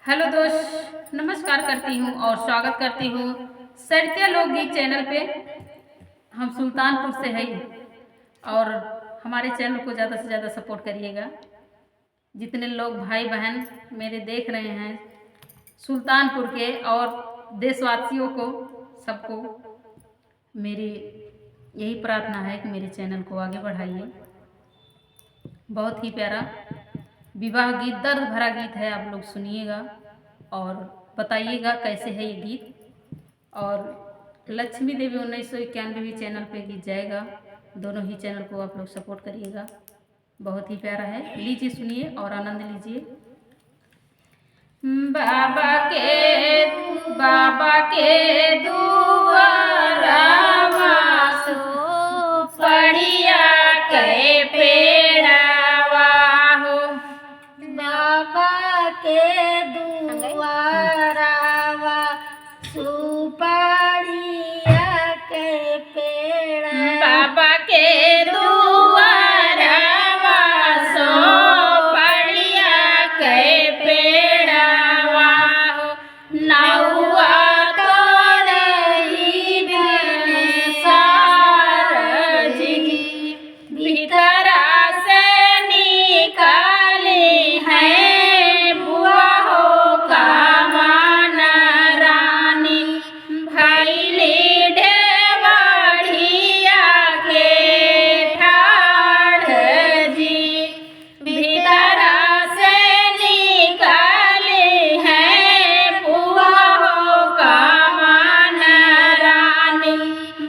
Hello दोस्त, नमस्कार करती हूँ और स्वागत करती हूँ सरिता लोकगीत चैनल पे। हम सुल्तानपुर से हैं और हमारे चैनल को ज़्यादा से ज़्यादा सपोर्ट करिएगा। जितने लोग भाई बहन मेरे देख रहे हैं सुल्तानपुर के और देशवासियों को, सबको मेरी यही प्रार्थना है कि मेरे चैनल को आगे बढ़ाइए। बहुत ही प्यारा विवाह गीत, दर्द भरा गीत है, आप लोग सुनिएगा और बताइएगा कैसे है ये गीत। और लक्ष्मी देवी 1991 भी चैनल पे गीत जाएगा। दोनों ही चैनल को आप लोग सपोर्ट करिएगा। बहुत ही प्यारा है, लीजिए सुनिए और आनंद लीजिए। बाबा के दुआरा वासु पढ़िया के पेड़ावा हो। बाबा के दुआरावा सुपाड़िया के पेड़ा। बाबा के दुआरा वासु पढ़िया के पेड़ावा हो। नौआ तोरई बिन सारजी भीतरा से निकाली है बुआ हो कामन रानी। भैली ढेवढ़िया के ठाढ़ जी भीतरा से निकाली है बुआ हो कामन रानी।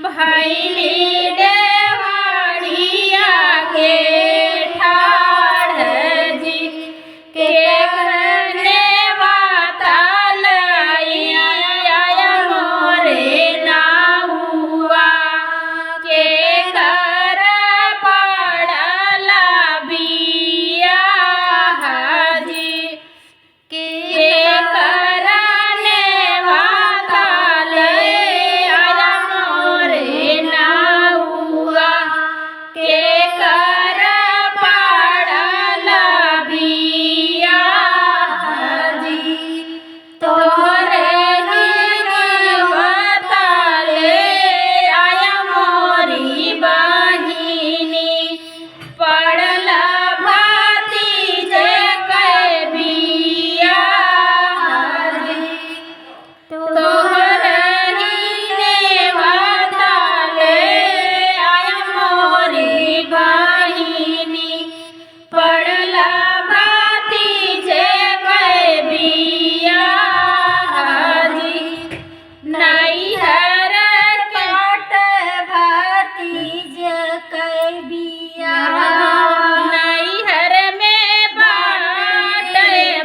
भैली ढेवढ़िया के ठाढ़ जी के करने वाताल आया मोरे नाहुआ के कर पड़ला बिया जी के करने वाताल आया मोरे नाहुआ के कर पड़ला बिया जी। तोहरे बताले आया मोरी बहिनी पड़ला भतीजे के बिया जी। तोहरे बताले आया मोरी बहिनी पड़ला भतीजे के बिया जी। नैहर काट भतीज के बिया। नैहर में बाट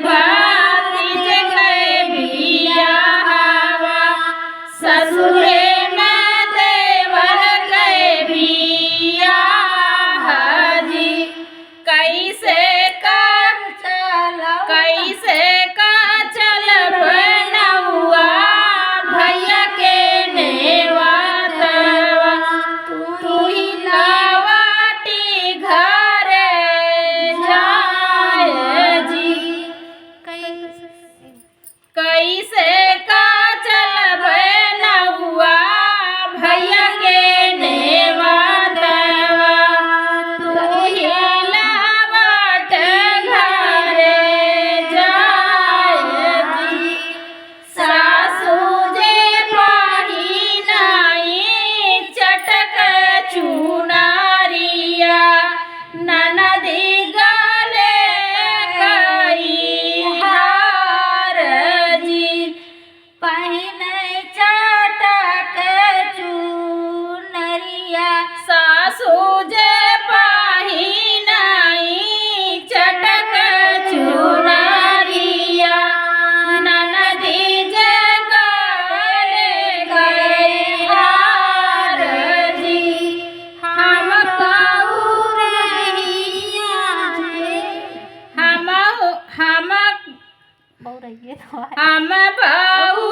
भतीजे के बिया। ससुरे में देवर के बिया जी। कैसे का चल बनौआ भैया के नेवातवा। तू ही लावाटी घर जाए जी। कैसे का चल बनौआ भैया के नेवातवा। तू ही लावाट घर जाए जी। सासू जे पाही नाई चटक चुनारिया ननदी गले कई हार जी। पहिने चटक चुनरिया। सासू जे पाही नाई चटक चुनारिया ननदी जे गले गई हार जी। हम कहू रहिया हम बहु रही है हम बहु